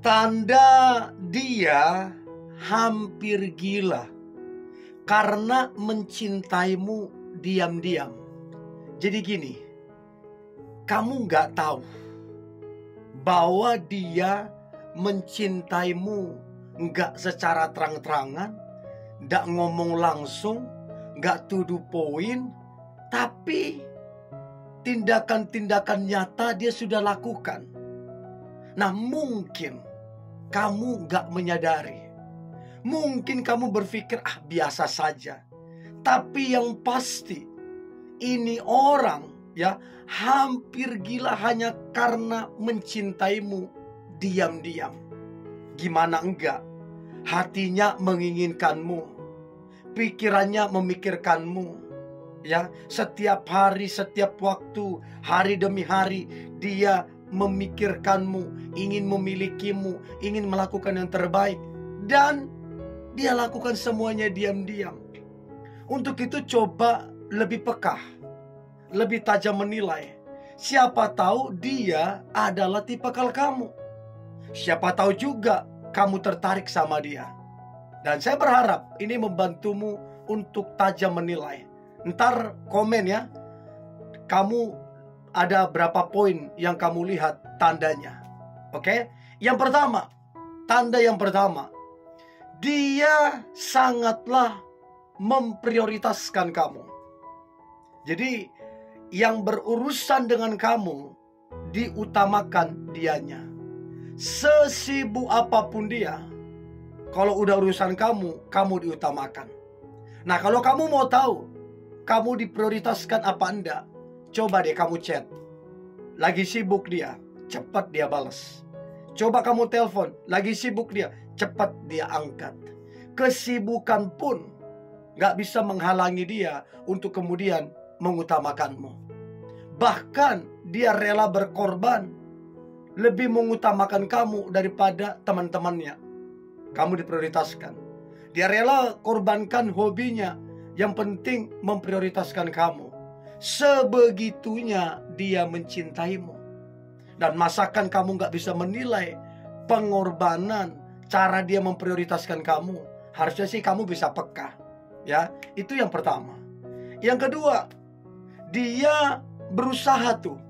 Tanda dia hampir gila karena mencintaimu diam-diam. Jadi gini, kamu gak tahu bahwa dia mencintaimu gak secara terang-terangan, gak ngomong langsung, gak tuduh poin, tapi tindakan-tindakan nyata dia sudah lakukan. Nah, mungkin kamu gak menyadari. Mungkin kamu berpikir, biasa saja. Tapi yang pasti, ini orang hampir gila hanya karena mencintaimu diam-diam. Gimana enggak? Hatinya menginginkanmu, pikirannya memikirkanmu. Setiap hari, setiap waktu, hari demi hari dia memikirkanmu, ingin memilikimu, ingin melakukan yang terbaik, dan dia lakukan semuanya diam-diam. Untuk itu coba lebih peka, lebih tajam menilai. Siapa tahu dia adalah tipikal kamu. Siapa tahu juga kamu tertarik sama dia. Dan saya berharap ini membantumu untuk tajam menilai. Ntar komen ya, kamu ada berapa poin yang kamu lihat tandanya. Oke? Yang pertama, tanda yang pertama, dia sangatlah memprioritaskan kamu. Jadi yang berurusan dengan kamu diutamakan dianya. Sesibuk apapun dia, kalau udah urusan kamu, kamu diutamakan. Nah, kalau kamu mau tahu kamu diprioritaskan apa enggak, coba deh kamu chat. Lagi sibuk dia, cepat dia balas. Coba kamu telepon, lagi sibuk dia, cepat dia angkat. Kesibukan pun gak bisa menghalangi dia untuk kemudian mengutamakanmu. Bahkan dia rela berkorban, lebih mengutamakan kamu daripada teman-temannya. Kamu diprioritaskan. Dia rela korbankan hobinya, yang penting memprioritaskan kamu. Sebegitunya dia mencintaimu. Dan masakan kamu gak bisa menilai pengorbanan, cara dia memprioritaskan kamu? Harusnya sih kamu bisa peka. Itu yang pertama. Yang kedua, dia berusaha tuh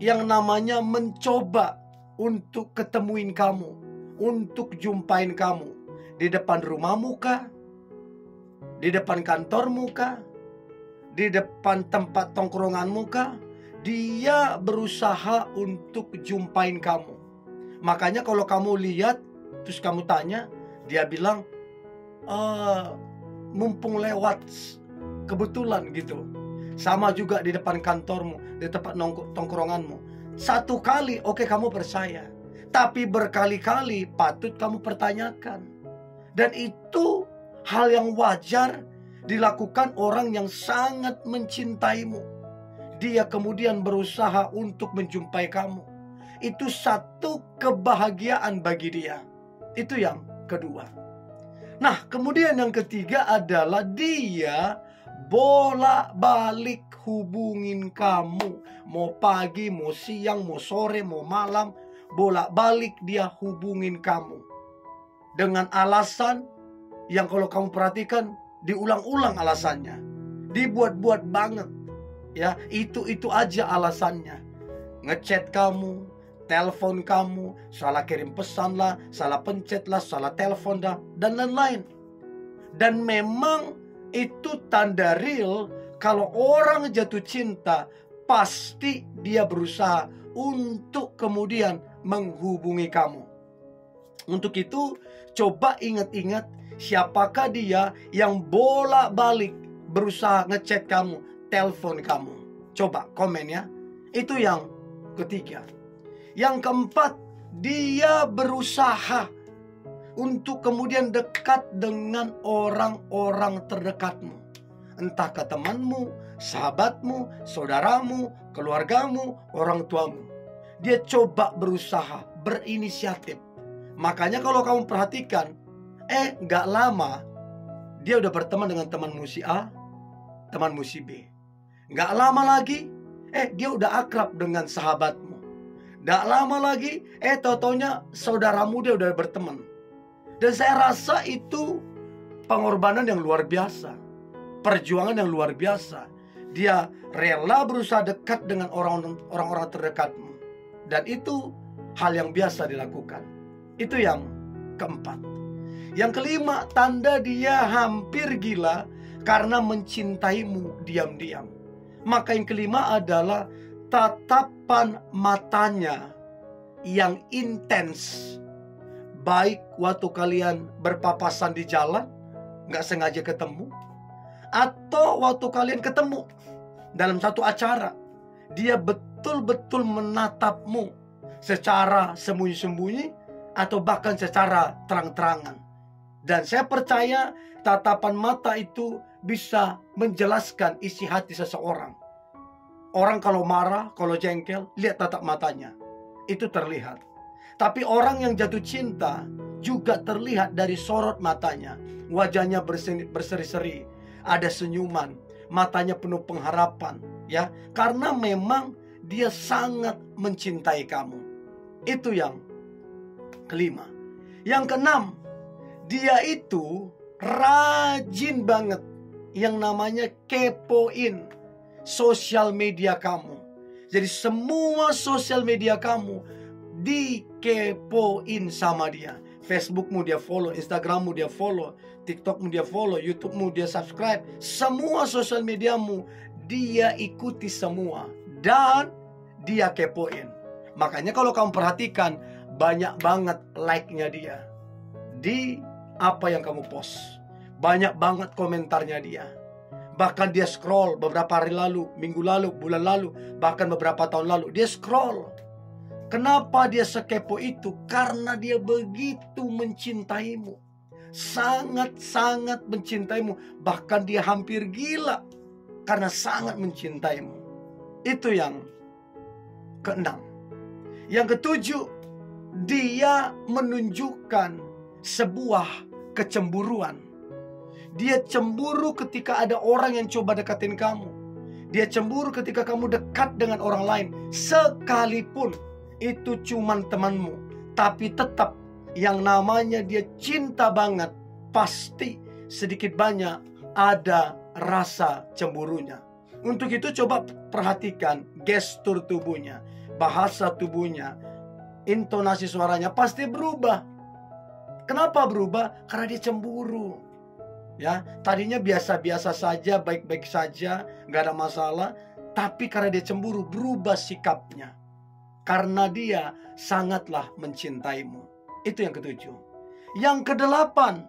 yang namanya mencoba untuk ketemuin kamu, untuk jumpain kamu. Di depan rumahmu kah? Di depan kantormu kah? Di depan tempat tongkronganmu kah? Dia berusaha untuk jumpain kamu. Makanya kalau kamu lihat, terus kamu tanya, dia bilang, mumpung lewat, kebetulan gitu. Sama juga di depan kantormu, di tempat tongkronganmu. Satu kali, oke, kamu percaya. Tapi berkali-kali patut kamu pertanyakan. Dan itu hal yang wajar dilakukan orang yang sangat mencintaimu. Dia kemudian berusaha untuk menjumpai kamu. Itu satu kebahagiaan bagi dia. Itu yang kedua. Nah, kemudian yang ketiga adalah dia bolak-balik hubungin kamu. Mau pagi, mau siang, mau sore, mau malam, bolak-balik dia hubungin kamu. Dengan alasan yang kalau kamu perhatikan diulang-ulang alasannya. Dibuat-buat banget. Itu aja alasannya. Ngechat kamu, telepon kamu, salah kirim pesan lah, salah pencet lah, salah telepon dah, dan lain-lain. Dan memang itu tanda real kalau orang jatuh cinta, pasti dia berusaha untuk kemudian menghubungi kamu. Untuk itu, coba ingat-ingat siapakah dia yang bolak-balik berusaha ngechat kamu, telepon kamu. Coba komen ya. Itu yang ketiga. Yang keempat, dia berusaha untuk kemudian dekat dengan orang-orang terdekatmu. Entah ke temanmu, sahabatmu, saudaramu, keluargamu, orang tuamu. Dia coba berusaha, berinisiatif. Makanya kalau kamu perhatikan, gak lama dia udah berteman dengan temanmu si A, temanmu si B. Gak lama lagi, dia udah akrab dengan sahabatmu. Tidak lama lagi, tau-taunya saudaramu dia udah berteman. Dan saya rasa itu pengorbanan yang luar biasa, perjuangan yang luar biasa. Dia rela berusaha dekat dengan orang-orang terdekatmu. Dan itu hal yang biasa dilakukan. Itu yang keempat. Yang kelima, tanda dia hampir gila karena mencintaimu diam-diam. Maka yang kelima adalah tatapan matanya yang intens. Baik waktu kalian berpapasan di jalan, nggak sengaja ketemu, atau waktu kalian ketemu dalam satu acara, dia betul-betul menatapmu secara sembunyi-sembunyi atau bahkan secara terang-terangan. Dan saya percaya tatapan mata itu bisa menjelaskan isi hati seseorang. Orang kalau marah, kalau jengkel, lihat tatap matanya, itu terlihat. Tapi orang yang jatuh cinta juga terlihat dari sorot matanya. Wajahnya berseri-seri, ada senyuman, matanya penuh pengharapan, ya, karena memang dia sangat mencintai kamu. Itu yang kelima. Yang keenam, dia itu rajin banget yang namanya kepoin sosial media kamu. Jadi semua sosial media kamu dikepoin sama dia. Facebookmu dia follow, Instagrammu dia follow, TikTokmu dia follow, YouTubemu dia subscribe. Semua sosial mediamu dia ikuti semua. Dan dia kepoin. Makanya kalau kamu perhatikan, banyak banget like-nya dia di apa yang kamu post. Banyak banget komentarnya dia. Bahkan dia scroll beberapa hari lalu, minggu lalu, bulan lalu, bahkan beberapa tahun lalu. Dia scroll. Kenapa dia sekepo itu? Karena dia begitu mencintaimu. Sangat-sangat mencintaimu. Bahkan dia hampir gila karena sangat mencintaimu. Itu yang keenam. Yang ketujuh, dia menunjukkan sebuah kecemburuan. Dia cemburu ketika ada orang yang coba deketin kamu. Dia cemburu ketika kamu dekat dengan orang lain, sekalipun itu cuman temanmu. Tapi tetap yang namanya dia cinta banget, pasti sedikit banyak ada rasa cemburunya. Untuk itu coba perhatikan gestur tubuhnya, bahasa tubuhnya, intonasi suaranya pasti berubah. Kenapa berubah? Karena dia cemburu. Ya, tadinya biasa-biasa saja, baik-baik saja, nggak ada masalah. Tapi karena dia cemburu, berubah sikapnya. Karena dia sangatlah mencintaimu. Itu yang ketujuh. Yang kedelapan,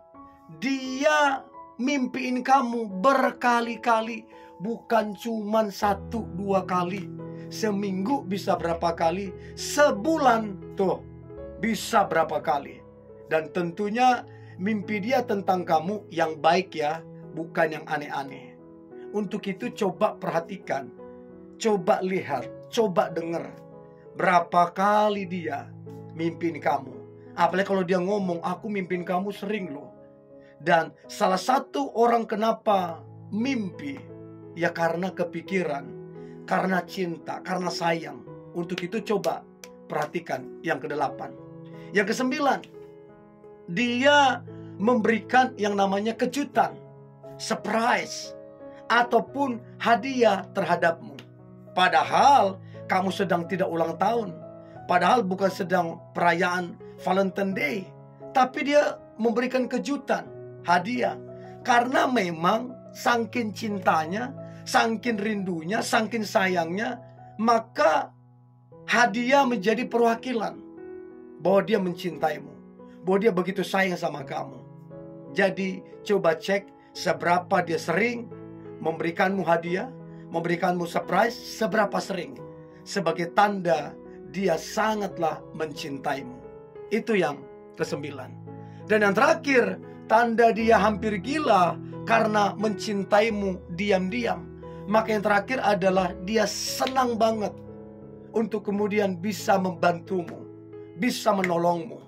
dia mimpiin kamu berkali-kali. Bukan cuma 1-2 kali. Seminggu bisa berapa kali, sebulan tuh bisa berapa kali. Dan tentunya mimpi dia tentang kamu yang baik ya, bukan yang aneh-aneh. Untuk itu coba perhatikan, coba lihat, coba dengar. Berapa kali dia mimpin kamu. Apalagi kalau dia ngomong, aku mimpin kamu sering loh. Dan salah satu orang kenapa mimpi, ya karena kepikiran, karena cinta, karena sayang. Untuk itu coba perhatikan yang kedelapan. Yang kesembilan, dia memberikan yang namanya kejutan, surprise, ataupun hadiah terhadapmu. Padahal kamu sedang tidak ulang tahun. Padahal bukan sedang perayaan Valentine Day. Tapi dia memberikan kejutan, hadiah. Karena memang saking cintanya, saking rindunya, saking sayangnya, maka hadiah menjadi perwakilan bahwa dia mencintaimu, bahwa dia begitu sayang sama kamu. Jadi coba cek seberapa dia sering memberikanmu hadiah, memberikanmu surprise, seberapa sering. Sebagai tanda dia sangatlah mencintaimu. Itu yang kesembilan. Dan yang terakhir, tanda dia hampir gila karena mencintaimu diam-diam. Maka yang terakhir adalah dia senang banget untuk kemudian bisa membantumu, bisa menolongmu.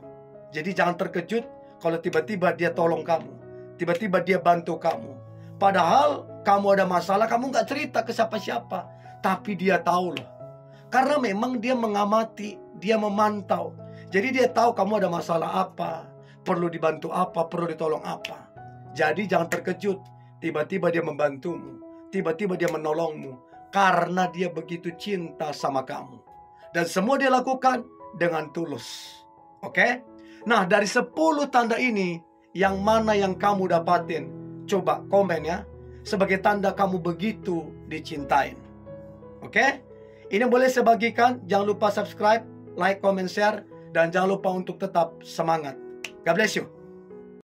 Jadi jangan terkejut kalau tiba-tiba dia tolong kamu, tiba-tiba dia bantu kamu. Padahal kamu ada masalah, kamu gak cerita ke siapa-siapa. Tapi dia tahu loh, Karena memang dia mengamati, dia memantau. Jadi dia tahu kamu ada masalah apa, perlu dibantu apa, perlu ditolong apa. Jadi jangan terkejut, tiba-tiba dia membantumu, tiba-tiba dia menolongmu, karena dia begitu cinta sama kamu. Dan semua dia lakukan dengan tulus. Oke? Nah, dari 10 tanda ini, yang mana yang kamu dapatin? Coba komen ya, sebagai tanda kamu begitu dicintain. Oke? Ini boleh saya bagikan. Jangan lupa subscribe, like, comment, share. Dan jangan lupa untuk tetap semangat. God bless you.